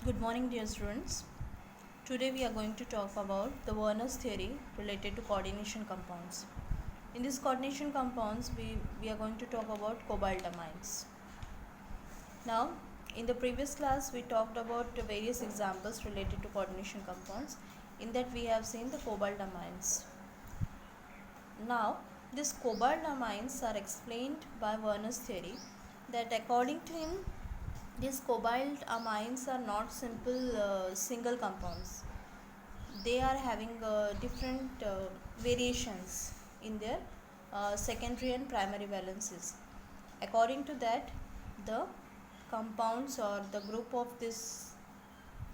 Good morning, dear students. Today we are going to talk about the Werner's theory related to coordination compounds. In these coordination compounds, we are going to talk about cobaltamines. Now, in the previous class, we talked about various examples related to coordination compounds. In that, we have seen the cobaltamines. Now, these cobaltamines are explained by Werner's theory that according to him, these cobalt amines are not simple single compounds. They are having different variations in their secondary and primary valences. According to that, the compounds or the group of these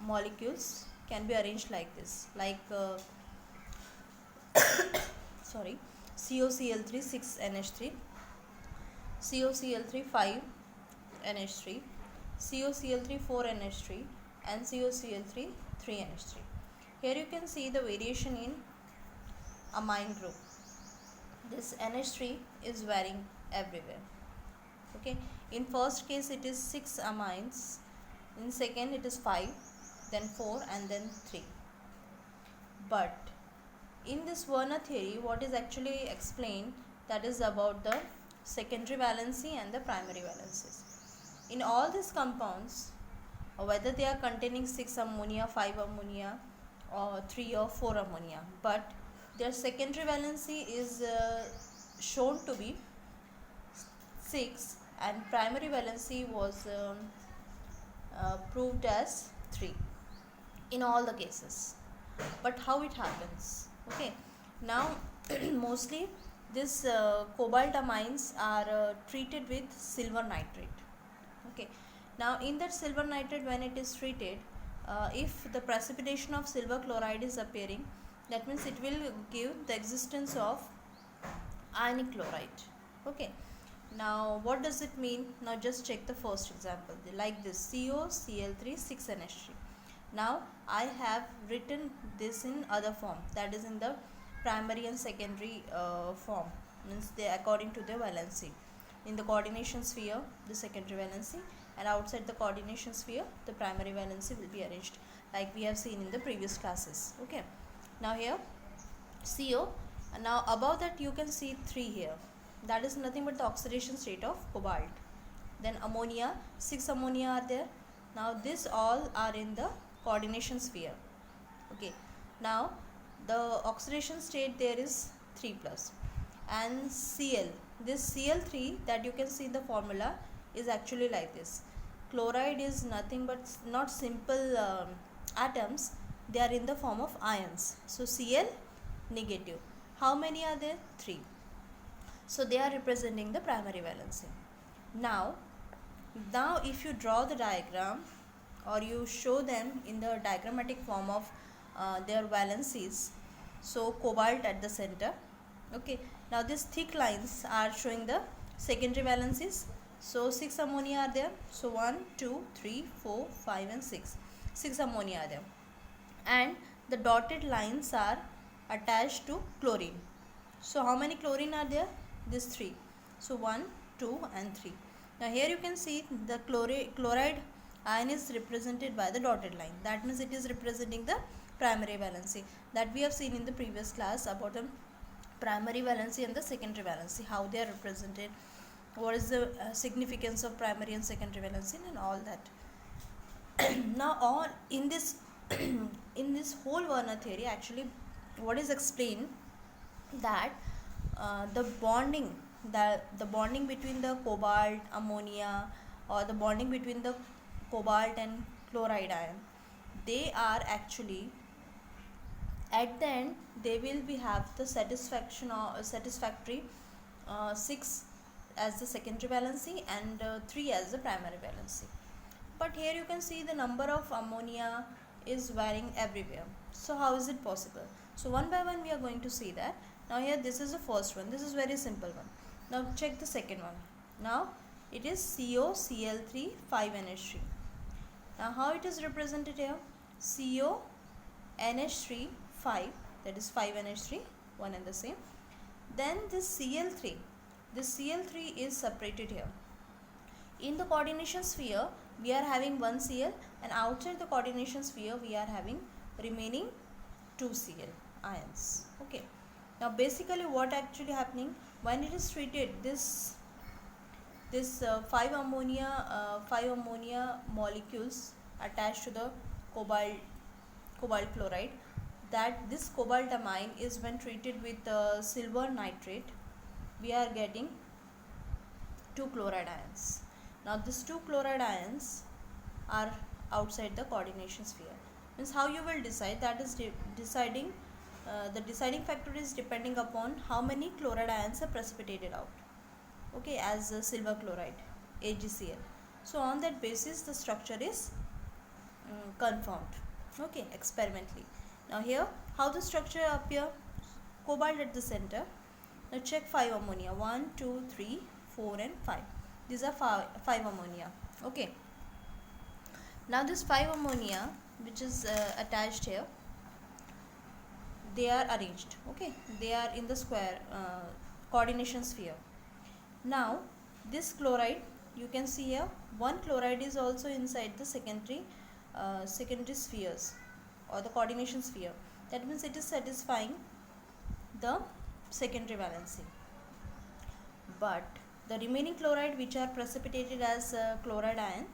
molecules can be arranged like this, like COCl3 6NH3, COCl3 5NH3, COCl3 4NH3, and COCl3 3NH3. Here you can see the variation in amine group. This NH3 is varying everywhere. Okay, in first case it is 6 amines, in second it is 5, then 4, and then 3. But in this Werner theory, what is actually explained, that is about the secondary valency and the primary valencies. In all these compounds, whether they are containing 6 ammonia, 5 ammonia, or 3 or 4 ammonia, but their secondary valency is shown to be 6 and primary valency was proved as 3 in all the cases. But how it happens? Okay, now mostly this cobaltamines are treated with silver nitrate. Okay, now in that silver nitrate, when it is treated, if the precipitation of silver chloride is appearing, that means it will give the existence of ionic chloride. Okay, now what does it mean? Now just check the first example, like this COCl3 6NH3. Now I have written this in other form, that is in the primary and secondary form, means they according to their valency. In the coordination sphere, the secondary valency, and outside the coordination sphere, the primary valency will be arranged like we have seen in the previous classes. Okay, now here CO, now above that you can see 3 here, that is nothing but the oxidation state of cobalt. Then ammonia, 6 ammonia are there. Now this all are in the coordination sphere. Okay, now the oxidation state there is 3 plus, and Cl, this Cl3 that you can see in the formula is actually like this. Chloride is nothing but not simple atoms, they are in the form of ions. So Cl negative, how many are there? 3. So they are representing the primary valency. Now if you draw the diagram or you show them in the diagrammatic form of their valencies, so cobalt at the center. Okay, now these thick lines are showing the secondary valencies. So 6 ammonia are there, so 1 2 3 4 5 and 6 ammonia are there, and the dotted lines are attached to chlorine. So how many chlorine are there? These 3. So 1 2 and 3. Now here you can see the chloride ion is represented by the dotted line, that means it is representing the primary valency, that we have seen in the previous class about the primary valency and the secondary valency, how they are represented, what is the significance of primary and secondary valency, and all that. Now all in this in this whole Werner theory, actually what is explained, that the bonding between the cobalt ammonia, or the bonding between the cobalt and chloride ion, they are actually at the end they will be have the satisfactory 6 as the secondary valency and 3 as the primary valency. But here you can see the number of ammonia is varying everywhere. So how is it possible? So one by one we are going to see that. Now here this is the first one, this is very simple one. Now check the second one. Now it is COCl3 5NH3. Now how it is represented here? CONH3 5, that is 5NH3, one and the same. Then this Cl3 is separated here. In the coordination sphere we are having one Cl, and outside the coordination sphere we are having remaining 2 Cl ions. Okay, now basically what actually happening when it is treated, this 5 ammonia molecules attached to the cobalt chloride, that this cobaltamine is when treated with silver nitrate, we are getting 2 chloride ions. Now these 2 chloride ions are outside the coordination sphere. Means how you will decide, that is deciding the deciding factor is depending upon how many chloride ions are precipitated out, okay, as silver chloride, AgCl. So on that basis the structure is confirmed, okay, experimentally. Now here how the structure appear, cobalt at the center. Now check 5 ammonia, 1 2 3 4 and 5. These are 5 ammonia. Okay, now this 5 ammonia which is attached here, they are arranged, okay, they are in the square coordination sphere. Now this chloride, you can see here one chloride is also inside the secondary spheres or the coordination sphere. That means it is satisfying the secondary valency. But the remaining chloride which are precipitated as chloride ion,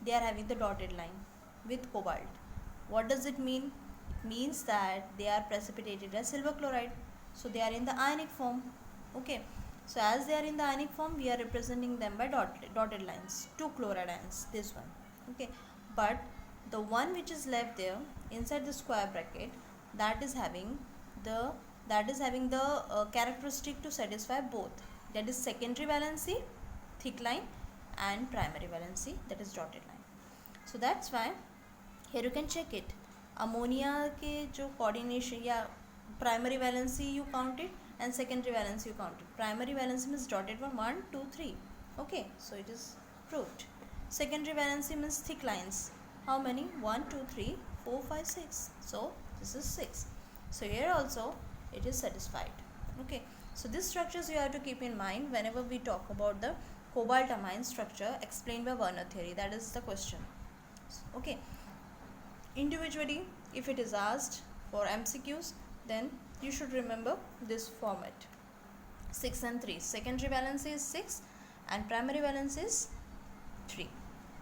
they are having the dotted line with cobalt. What does it mean? It means that they are precipitated as silver chloride, so they are in the ionic form. Okay, so as they are in the ionic form, we are representing them by dotted lines, 2 chloride ions, this one. Okay, but the one which is left there inside the square bracket, that is having the characteristic to satisfy both, that is secondary valency, thick line, and primary valency, that is dotted line. So that's why here you can check it, ammonia के जो coordination या primary valency you count it and secondary valency you count it. Primary valency means dotted one, 1 2 3. Okay, so it is proved. Secondary valency means thick lines. How many? 1 2 3 4 5 6. So this is 6. So here also it is satisfied. Okay, so these structures you have to keep in mind whenever we talk about the cobaltamine structure explained by Werner theory. That is the question. Okay, individually if it is asked for MCQs, then you should remember this format: 6 and 3. Secondary valency is 6 and primary valency is 3.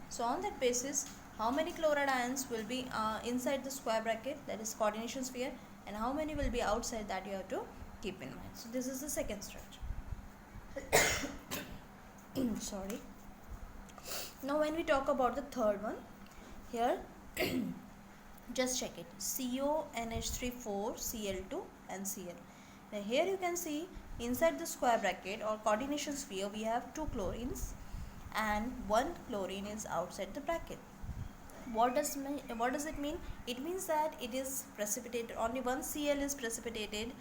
So on that basis, how many chloride ions will be inside the square bracket, that is coordination sphere, and how many will be outside, that you have to keep in mind. So this is the second structure. Sorry. Now when we talk about the third one, here just check it: CONH3 Cl2 and Cl. Now here you can see inside the square bracket or coordination sphere we have 2 chlorines and 1 chlorine is outside the bracket. What does it mean? It means that it is precipitated, only one Cl is precipitated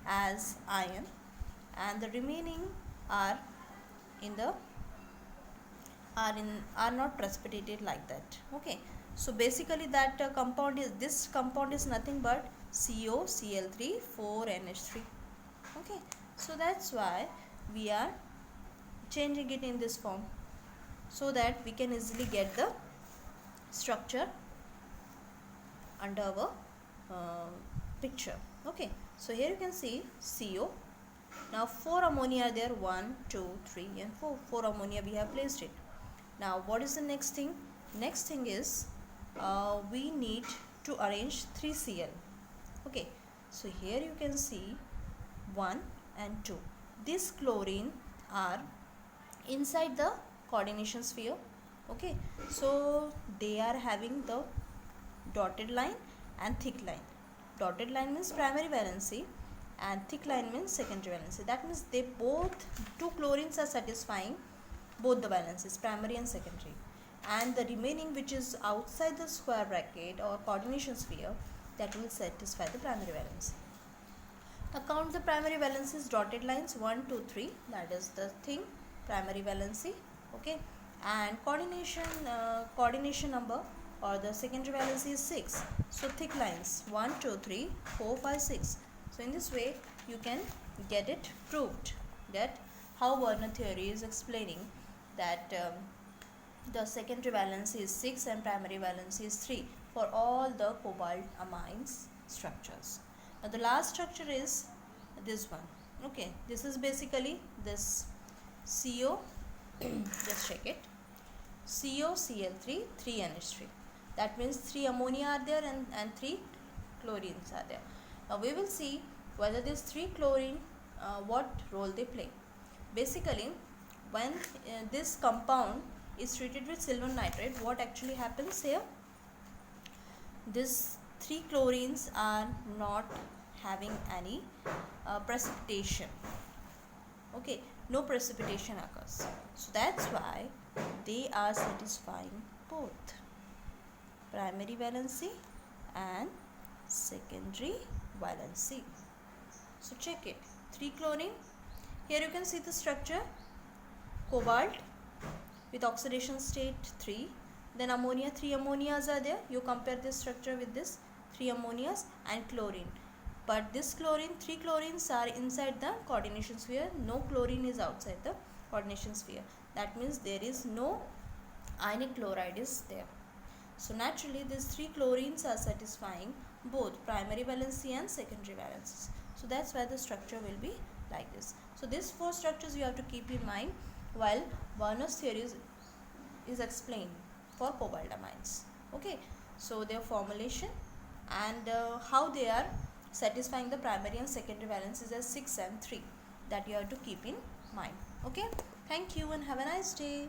as ion and the remaining are not precipitated like that. Okay, so basically that this compound is nothing but COCl3 4NH3. Okay, so that's why we are changing it in this form so that we can easily get the structure under our picture. Okay, so here you can see CO. Now 4 ammonia are there, 1 2 3 and 4 ammonia we have placed it. Now what is the next thing? Next thing is we need to arrange 3 Cl. Okay, so here you can see 1 and 2. These chlorine are inside the coordination sphere. Okay, so they are having the dotted line and thick line. Dotted line means primary valency and thick line means secondary valency. That means they both 2 chlorines are satisfying both the valencies, primary and secondary, and the remaining which is outside the square bracket or coordination sphere, that will satisfy the primary valency. Now count the primary valencies, dotted lines 1 2 3, that is the thing, primary valency. Okay, and coordination number or the secondary valency is 6, so thick lines 1 2 3 4 5 6. So in this way you can get it proved that how Werner theory is explaining that the secondary valency is 6 and primary valency is 3 for all the cobalt amines structures. Now the last structure is this one. Okay, this is basically this CO, just check it, COCl3 3NH3. That means 3 ammonia are there and 3 chlorines are there. Now we will see whether these 3 chlorine what role they play. Basically, when this compound is treated with silver nitrate, what actually happens here? These 3 chlorines are not having any precipitation. Okay, no precipitation occurs. So that's why they are satisfying both primary valency and secondary valency. So check it. 3 chlorine. Here you can see the structure. Cobalt with oxidation state 3. Then ammonia, 3 ammonias are there. You compare this structure with this 3 ammonias and chlorine. But this chlorine, 3 chlorines are inside the coordination sphere. No chlorine is outside the coordination sphere. That means there is no ionic chloride is there. So naturally these 3 chlorines are satisfying both primary valency and secondary valencies. So that's why the structure will be like this. So these 4 structures you have to keep in mind while Werner's theory is explained for cobalt amines. Okay, so their formulation and how they are satisfying the primary and secondary valencies as 6 and 3, that you have to keep in mind. Okay, thank you and have a nice day.